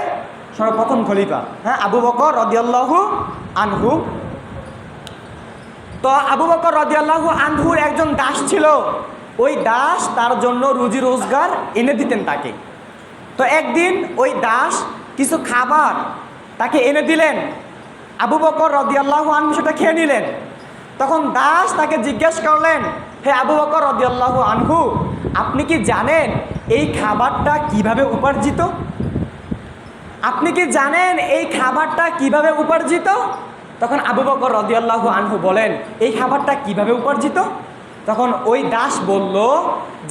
[SPEAKER 1] সর্বপ্রথম খলিফা। হ্যাঁ, আবু বকর রাদিয়াল্লাহু আনহু। তো আবু বকর রাদিয়াল্লাহু আনহুর একজন দাস ছিল। ওই দাস তার জন্য রুজি রোজগার এনে দিতেন তাকে। তো একদিন ওই দাস কিছু খাবার তাকে এনে দিলেন। আবু বকর রাদিয়াল্লাহু আনহু সেটা খেয়ে নিলেন। তখন দাস তাকে জিজ্ঞেস করলেন, হে আবু বকর রাদিয়াল্লাহু আনহু, আপনি কি জানেন এই খাবারটা কিভাবে উপার্জিত? আপনি কি জানেন এই খাবারটা কিভাবে উপার্জিত? তখন আবু বকর রাদিয়াল্লাহু আনহু বলেন, এই খাবারটা কিভাবে উপার্জিত? তখন ওই দাস বলল,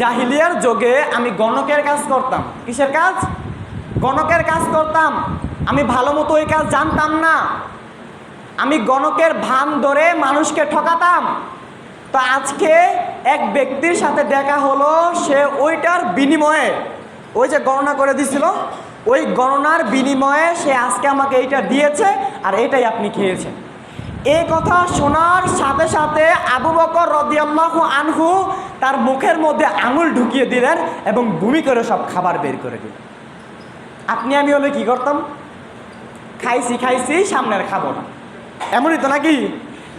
[SPEAKER 1] জাহিলিয়ার যুগে আমি গণকের কাজ করতাম। কিসের কাজ? গণকের কাজ করতাম। আমি ভালো মতো ওই কাজ জানতাম না। আমি গণকের ভান ধরে মানুষকে ঠকাতাম। তো আজকে এক ব্যক্তির সাথে দেখা হলো, সে ওইটার বিনিময়ে, ওই যে গণনা করে দিছিল, ওই গণনার বিনিময়ে সে আজকে আমাকে এইটা দিয়েছে আর এটাই আপনি খেয়েছেন। এই কথা শোনার সাথে সাথে আবু বকর রাদিয়াল্লাহু আনহু তার মুখের মধ্যে আঙুল ঢুকিয়ে দিলেন এবং বমি করে সব খাবার বের করে দিলেন। আপনি আমি হলে কি করতাম? খাইছি খাইছি, সামনে আর খাবো না। এমনই তো নাকি,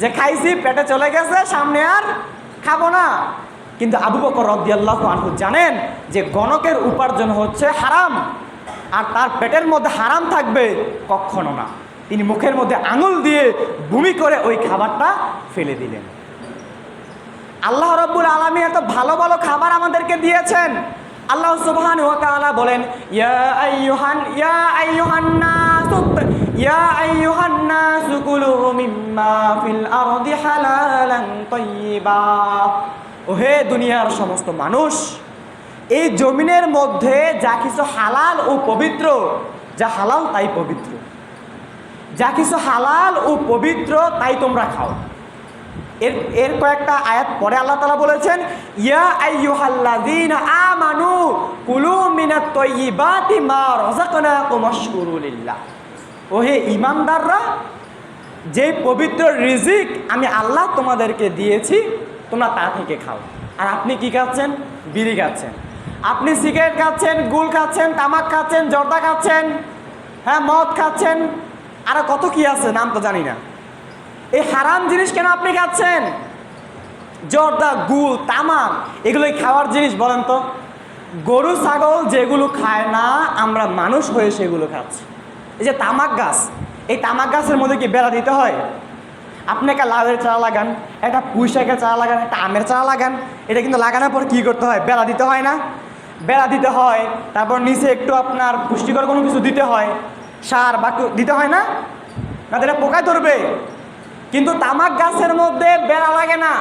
[SPEAKER 1] যে খাইছি পেটে চলে গেছে, সামনে আর খাবো না। কিন্তু আবু বকর রাদিয়াল্লাহু আনহু জানেন যে গণকের উপার্জন হচ্ছে হারাম, আর তার পেটের মধ্যে হারাম থাকবে কখনো না। তিনি মুখের মধ্যে আঙুল দিয়ে বমি করে ওই খাবারটা ফেলে দিলেন। আল্লাহ রাব্বুল আলামিন এত ভালো ভালো খাবার আমাদেরকে দিয়েছেন। আল্লাহ সুবহানাহু ওয়া তাআলা বলেন, ইয়া আইয়ুহান নাস কুলু মিম্মা ফিল আরদি হালালান তাইয়্যিবা। ওহে দুনিয়ার সমস্ত মানুষ, এই জমিনের মধ্যে যা কিছু হালাল ও পবিত্র, যা হালাল তাই পবিত্র, যা কিছু হালাল ও পবিত্র তাই তোমরা খাও। এর কয়েকটা আয়াত পরে আল্লাহ তাআলা বলেছেন, ইয়া আইয়ুহাল্লাযীনা আমানু কুলু মিনাত তাইয়্যিবাতি মা রাযাকনাকুম ওয়াশকুরু লিল্লাহ। ওহে ঈমানদাররা, যে পবিত্র রিজিক আমি আল্লাহ তোমাদেরকে দিয়েছি তোমরা তা থেকে খাও। আর আপনি কি খাচ্ছেন? বিড়ি খাচ্ছেন, আপনি সিগারেট খাচ্ছেন, গুল খাচ্ছেন, তামাক খাচ্ছেন, জর্দা খাচ্ছেন, হ্যাঁ মদ খাচ্ছেন, আর কত কি আছে নাম তো জানি না। এই হারাম জিনিস কেন আপনি খাচ্ছেন? জর্দা, গুল, তামাক এগুলোই খাওয়ার জিনিস বলেন তো? গরু ছাগল যেগুলো খায় না, আমরা মানুষ হয়ে সেগুলো খাচ্ছি। এই যে তামাক গাছ, এই তামাক গাছের মধ্যে কি বেড়া দিতে হয়? আপনি একটা লাউয়ের চারা লাগান, একটা পুঁই শাকের চারা লাগান, একটা আমের চারা লাগান, এটা কিন্তু লাগানোর পর কী করতে হয়? বেড়া দিতে হয় না? বেড়া দিতে হয়, তারপর নিচে একটু আপনার পুষ্টিকর কোনো কিছু দিতে হয়, সার বা দিতে হয় না? তাদের পোকায় ধরবে। কিন্তু তামাক গাছের মধ্যে বেড়া লাগে না,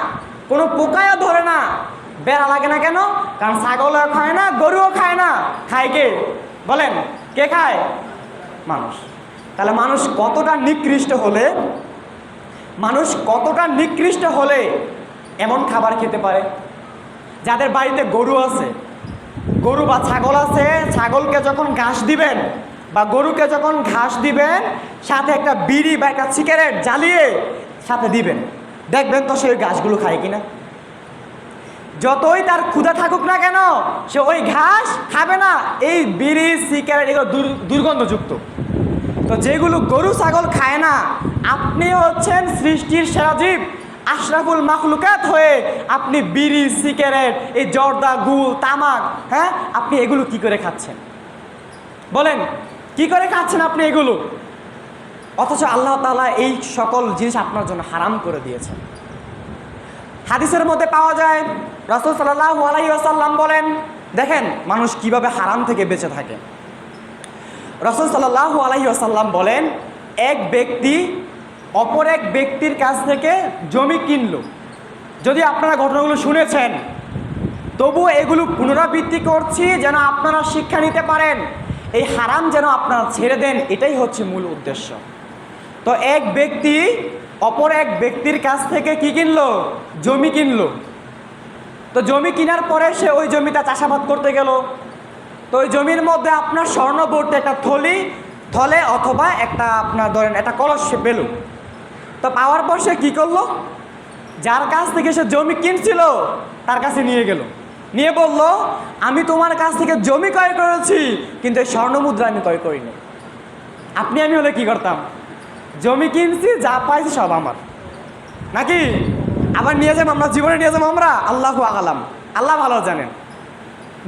[SPEAKER 1] কোনো পোকায়ও ধরে না। বেড়া লাগে না কেন? কারণ ছাগলও খায় না, গরুও খায় না। খায় কে? বলেন, কে খায়? মানুষ। তাহলে মানুষ কতটা নিকৃষ্ট হলে, মানুষ কতটা নিকৃষ্ট হলে এমন খাবার খেতে পারে? যাদের বাড়িতে গরু আছে, গরু বা ছাগল আছে, ছাগলকে যখন ঘাস দিবেন বা গরুকে যখন ঘাস দিবেন, সাথে একটা বিড়ি বা একটা সিগারেট জ্বালিয়ে সাথে দিবেন, দেখবেন তো সেই ঘাসগুলো খায় কিনা। যতই তার ক্ষুধা থাকুক না কেন, সে ওই ঘাস খাবে না। এই বিড়ি সিগারেট এগুলো দুর্গন্ধযুক্ত। তো যেগুলো গরু ছাগল খায় না, আপনি হচ্ছেন সৃষ্টির সেরা জীব, আশরাফুল মাখলুকাত হয়ে আপনি বিড়ি সিগারেট, এই জর্দা, গুল, তামাক, হ্যাঁ আপনি এগুলো কি করে খাচ্ছেন? বলেন, কি করে খাচ্ছেন আপনি এগুলো? অথচ আল্লাহ তাআলা এই সকল জিনিস আপনার জন্য হারাম করে দিয়েছেন। হাদিসের মধ্যে পাওয়া যায়, রাসূল সাল্লাল্লাহু আলাইহি ওয়াসাল্লাম বলেন, দেখেন মানুষ কিভাবে হারাম থেকে বেঁচে থাকে। রাসূল সাল্লাল্লাহু আলাইহি ওয়াসাল্লাম বলেন, এক ব্যক্তি অপর এক ব্যক্তির কাছ থেকে জমি কিনল। যদি আপনারা ঘটনাগুলো শুনেছেন, তবু এগুলো পুনরাবৃত্তি করছি যেন আপনারা শিক্ষা নিতে পারেন, এই হারাম যেন আপনারা ছেড়ে দেন, এটাই হচ্ছে মূল উদ্দেশ্য। তো এক ব্যক্তি অপর এক ব্যক্তির কাছ থেকে কি কিনলো? জমি কিনলো। তো জমি কেনার পরে সে ওই জমিটা চাষাবাদ করতে গেল। তো ওই জমির মধ্যে আপনার স্বর্ণ ভর্তি একটা থলে অথবা একটা আপনার ধরেন একটা কলস সে পেল। তো পাওয়ার পর সে কী করলো? যার কাছ থেকে সে জমি কিনছিল তার কাছে নিয়ে গেল, নিয়ে বলল, আমি তোমার কাছ থেকে জমি ক্রয় করেছি, কিন্তু এই স্বর্ণমুদ্রা আমি ক্রয় করিনি। আপনি আমি হলে কি করতাম? জমি কিনছি, যা পাইছি সব আমার, নাকি? আবার নিয়ে যাবো আমরা, জীবনে নিয়ে যাবো আমরা, আল্লাহু আলাম, আল্লাহ ভালো জানেন।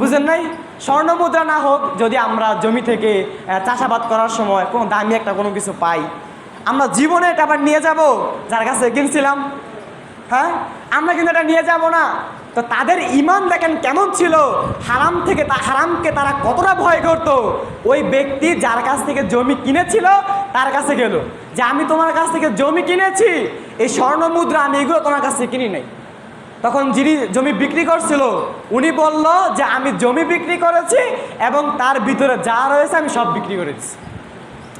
[SPEAKER 1] বুঝেন নাই? স্বর্ণমুদ্রা না হোক, যদি আমরা জমি থেকে চাষাবাদ করার সময় কোনো দামি একটা কোনো কিছু পাই, আমরা জীবনে এটা আবার নিয়ে যাব যার কাছে কিনছিলাম? হ্যাঁ, আমরা কিন্তু এটা নিয়ে যাব না। তো তাদের ঈমান দেখেন কেমন ছিল, হারামকে তারা কতটা ভয় করত। ওই ব্যক্তি যার কাছ থেকে জমি কিনেছিল তার কাছে গেল যে, আমি তোমার কাছ থেকে জমি কিনেছি, এই স্বর্ণমুদ্রা আমি এগুলো তোমার কাছ থেকে কিনি নাই। তখন যিনি জমি বিক্রি করছিল উনি বলল যে, আমি জমি বিক্রি করেছি এবং তার ভিতরে যা রয়েছে আমি সব বিক্রি করেছি।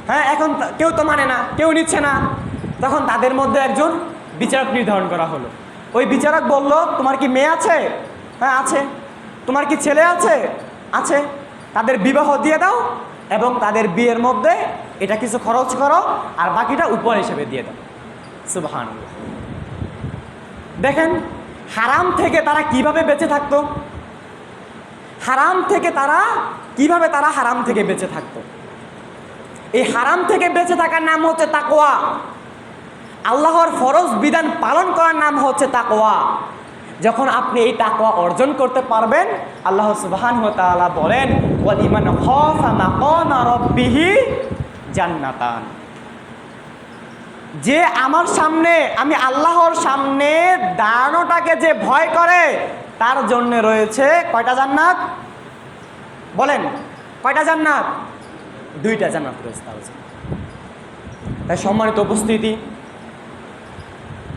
[SPEAKER 1] হ্যাঁ, এখন কেউ তো মানে না, কেউ নিচ্ছে না। তখন তাদের মধ্যে একজন বিচারক নির্ধারণ করা হলো। ওই বিচারক বলল, তোমার কি মেয়ে আছে? হ্যাঁ আছে। তোমার কি ছেলে আছে? আছে। তাদের বিবাহ দিয়ে দাও এবং তাদের বিয়ের মধ্যে এটা কিছু খরচ করো আর বাকিটা উপহার হিসেবে দিয়ে দাও। সুবহানাল্লাহ। দেখেন হারাম থেকে তারা কিভাবে বেঁচে থাকতো, হারাম থেকে তারা কিভাবে হারাম থেকে বেঁচে থাকতো। এই হারাম থেকে বেঁচে থাকার নাম হচ্ছে তাকওয়া। আল্লাহর ফরজ বিধান পালন করার নাম হচ্ছে তাকওয়া। যখন আপনি এই তাকওয়া অর্জন করতে পারবেন, আল্লাহ সুবহানাহু ওয়া তাআলা বলেন, ওয়ালিমান খাফা মাকামা রাব্বিহি জান্নাতান। যে আমার সামনে, আমি আল্লাহর সামনে দাঁড়ানোটাকে যে ভয় করে, তার জন্য রয়েছে কয়টা জান্নাত? বলেন কয়টা জান্নাত? 2টা জান্নাত রয়েছে তার জন্য। তাই সম্মানিত উপস্থিতি,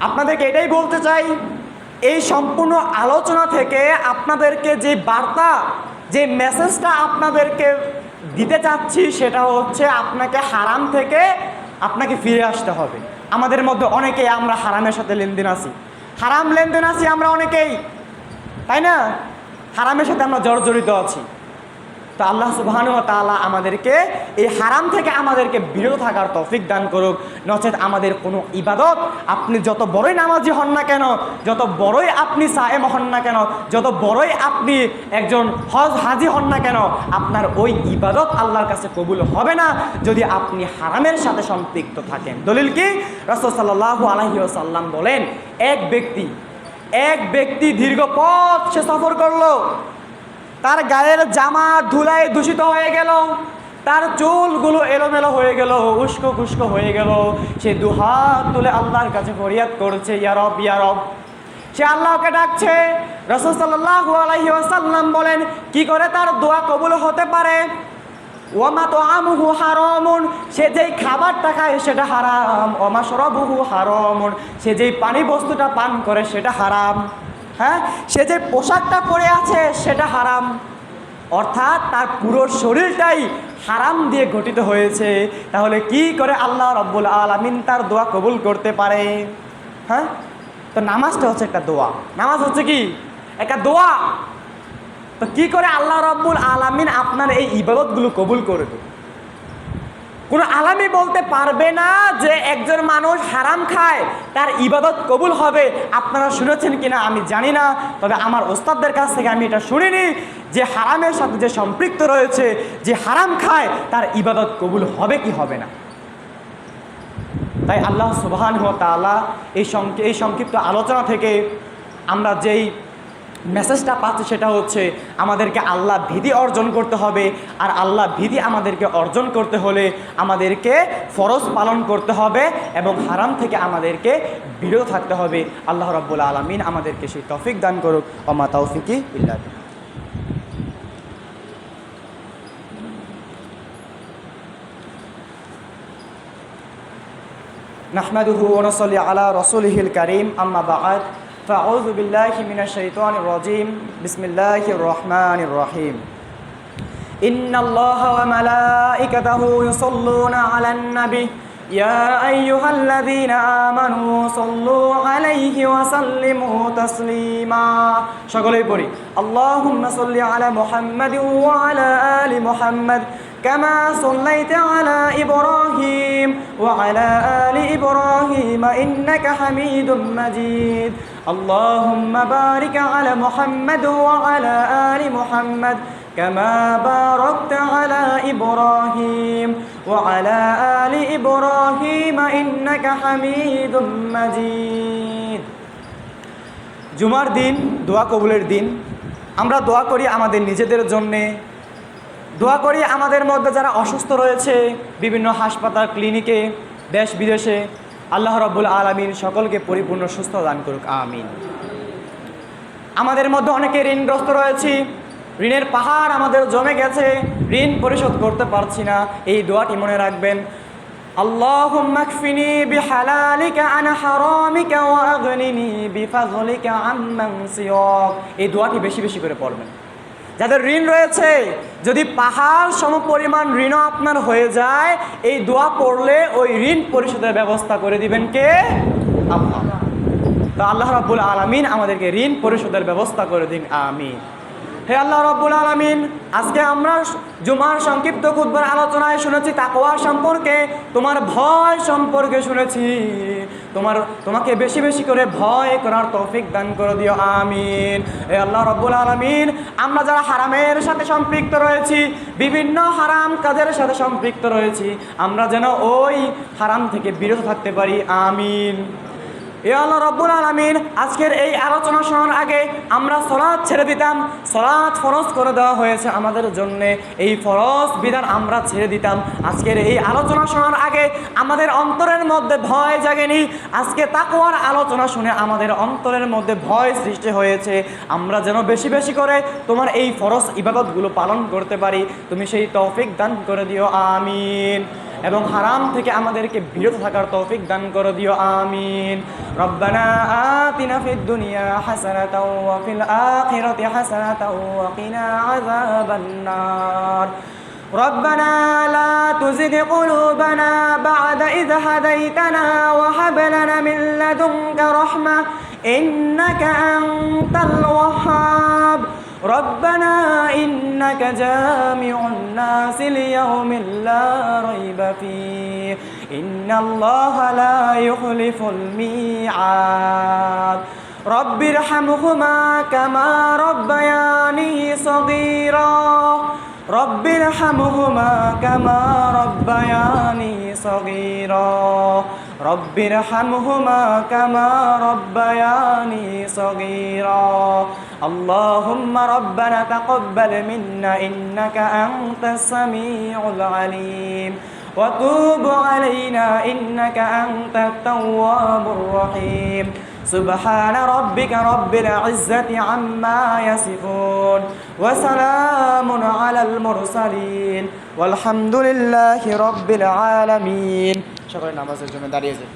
[SPEAKER 1] আপনাদেরকে এটাই বলতে চাই, এই সম্পূর্ণ আলোচনা থেকে আপনাদেরকে যে বার্তা, যে মেসেজটা আপনাদেরকে দিতে চাচ্ছি, সেটা হচ্ছে আপনাকে হারাম থেকে আপনাকে ফিরে আসতে হবে। আমাদের মধ্যে অনেকেই আমরা হারামের সাথে লেনদেন আছি, হারাম লেনদেন আছি আমরা অনেকেই, তাই না? হারামের সাথে আমরা জড়িত আছি। তো আল্লাহ সুবহানাহু ওয়া তাআলা আমাদেরকে এই হারাম থেকে আমাদেরকে বিরত থাকার তৌফিক দান করুক। নচেত আমাদের কোনো ইবাদত, আপনি যত বড়ই নামাজি হন না কেন, যত বড়ই আপনি সায়েম হন না কেন, যত বড়ই আপনি একজন হাজি হন না কেন, আপনার ওই ইবাদত আল্লাহর কাছে কবুল হবে না যদি আপনি হারামের সাথে সম্পৃক্ত থাকেন। দলিল কি? রাসূল সাল্লাল্লাহু আলাইহি ওয়াসাল্লাম বলেন, এক ব্যক্তি দীর্ঘ পথ সে সফর করলো, তার গায়ের জামা ধুলায় দূষিত হয়ে গেল, তার চুলগুলো এলোমেলো হয়ে গেল, উস্কো খুস্কো হয়ে গেল। সে দুহাত তুলে আল্লাহর কাছে ফরিয়াদ করছে, ইয়া রব ইয়া রব। সে আল্লাহকে ডাকছে। রাসূল সাল্লাল্লাহু আলাইহি ওয়াসাল্লাম বলেন, কি করে তার দোয়া কবুল হতে পারে? ওয়া মাতআমুহু হারামুন, সে যেই খাবারটা খায় সেটা হারাম। ওয়া মাশরাবুহু হারামুন, সে যেই পানি বস্তুটা পান করে সেটা হারাম। হ্যাঁ, সে যে পোশাকটা পরে আছে সেটা হারাম। অর্থাৎ তার পুরো শরীরটাই হারাম দিয়ে গঠিত হয়েছে। তাহলে কি করে আল্লাহ রাব্বুল আলামিন তার দোয়া কবুল করতে পারে? হ্যাঁ, তো নামাজটা হচ্ছে একটা দোয়া। নামাজ হচ্ছে কি? একটা দোয়া। তো কি করে আল্লাহ রাব্বুল আলামিন আপনার এই ইবাদতগুলো কবুল করবে? কোনো আলামই বলতে পারবে না যে একজন মানুষ হারাম খায় তার ইবাদত কবুল হবে। আপনারা শুনেছেন কিনা আমি জানি না, তবে আমার ওস্তাদদের কাছ থেকে আমি এটা শুনিনি যে হারামের সাথে যে সম্পৃক্ত রয়েছে, যে হারাম খায় তার ইবাদত কবুল হবে কি হবে না। তাই আল্লাহ সুবহানাহু ওয়া তাআলা এই সংক্ষিপ্ত আলোচনা থেকে আমরা যেই মেসেজটা পাচ্ছি সেটা হচ্ছে আমাদেরকে আল্লাহ ভীতি অর্জন করতে হবে। আর আল্লাহ ভীতি আমাদেরকে অর্জন করতে হলে আমাদেরকে ফরজ পালন করতে হবে এবং হারাম থেকে আমাদেরকে বিরত থাকতে হবে। আল্লাহ রাব্বুল আলামিন আমাদেরকে সেই তৌফিক দান করুক। ওয়া মা তাওফিকি ইল্লা বিল্লাহ। নাহমাদুহু ওয়া নুসাল্লি আলা রাসূলিহিল কারীম, আম্মা বা'দ। فأعوذ بالله من الشيطان الرجيم. بسم الله الرحمن الرحيم. إن الله وملائكته يصلون على النبي يا أيها الذين آمنوا صلوا عليه وسلموا تسليما. সকলেই পড়ি, اللهم صل على محمد وعلى آل محمد كما صليت على إبراهيم وعلى آل إبراهيم إنك حميد مجيد اللهم بارك على محمد وعلى آل محمد كما باركت على إبراهيم وعلى آل إبراهيم إنك حميد مجيد জুমার দিন দোয়া কবুলের দিন। আমরা দোয়া করি আমাদের নিজেদের জন্যে, দোয়া করি আমাদের মধ্যে যারা অসুস্থ রয়েছে বিভিন্ন হাসপাতাল ক্লিনিকে দেশ বিদেশে, আল্লাহ রাব্বুল আলামিন সকলকে পরিপূর্ণ সুস্থ দান করুক, আমিন। আমাদের মধ্যে অনেকে ঋণগ্রস্ত রয়েছি, ঋণের পাহাড় আমাদের জমে গেছে, ঋণ পরিশোধ করতে পারছি না। এই দোয়াটি মনে রাখবেন, আল্লাহুম্মা কফিনি বিহালালিকা আন হারামিকা ওয়া আগনিনি বিফাযলিকা আম্মান সিওয়াক। এই দোয়াটি বেশি বেশি করে পড়বেন। যাদের ঋণ রয়েছে, যদি পাহাড় সম পরিমাণ ঋণও আপনার হয়ে যায়, এই দোয়া পড়লে ওই ঋণ পরিশোধের ব্যবস্থা করে দিবেন কে? আল্লাহ। তো আল্লাহ রাব্বুল আলামিন আমাদেরকে ঋণ পরিশোধের ব্যবস্থা করে দিন, আমিন। হে আল্লাহ রাব্বুল আলামিন, আজকে আমরা জুমার সংক্ষিপ্ত খুতবার আলোচনায় শুনেছি তাকওয়া সম্পর্কে, তোমার ভয় সম্পর্কে শুনেছি। তোমাকে বেশি বেশি করে ভয় করার তৌফিক দান করে দিও, আমিন। হে আল্লাহ রাব্বুল আলামিন, আমরা যারা হারামের সাথে সম্পৃক্ত রয়েছি, বিভিন্ন হারাম কাজের সাথে সম্পৃক্ত রয়েছি, আমরা যেন ওই হারাম থেকে বিরত থাকতে পারি, আমিন। এ আল্লাহ রাব্বুল আলামিন, আজকের এই আলোচনা শোনার আগে আমরা সালাত ছেড়ে দিতাম, সালাত ফরজ করে দেওয়া হয়েছে আমাদের জন্য, এই ফরজ বিধান আমরা ছেড়ে দিতাম। আজকের এই আলোচনা শোনার আগে আমাদের অন্তরের মধ্যে ভয় জাগেনি, আজকে তাকওয়ার আলোচনা শুনে আমাদের অন্তরের মধ্যে ভয় সৃষ্টি হয়েছে। আমরা যেন বেশি বেশি করে তোমার এই ফরজ ইবাদতগুলো পালন করতে পারি, তুমি সেই তৌফিক দান করে দিও, আমিন। এবং হারাম থেকে আমাদেরকে বিরত থাকার তৌফিক দান করে দিও, আমিন। রব্বানা আতিনা ফিদ দুনিয়া হাসানাতাও ওয়া ফিল আখিরাতি হাসানাতাও ওয়া কিনা আযাবান নার। ربنا لا تزغ قلوبنا بعد إذ هديتنا وهب لنا من لدنك رحمة إنك أنت الوهاب ربنا إنك جامع الناس ليوم لا ريب فيه إن الله لا يخلف الميعاد رب ارحمهما كما ربياني صغيرا رب ارحمهما كما ربياني صغيرا رب ارحمهما كما ربياني صغيرا اللهم ربنا تقبل منا إنك أنت السميع العليم وتوب علينا إنك أنت التواب الرحيم سبحان ربك رب العزة عما يصفون وسلام على المرسلين والحمد لله رب العالمين. সকলে নামাজের জন্য দাঁড়িয়ে যান।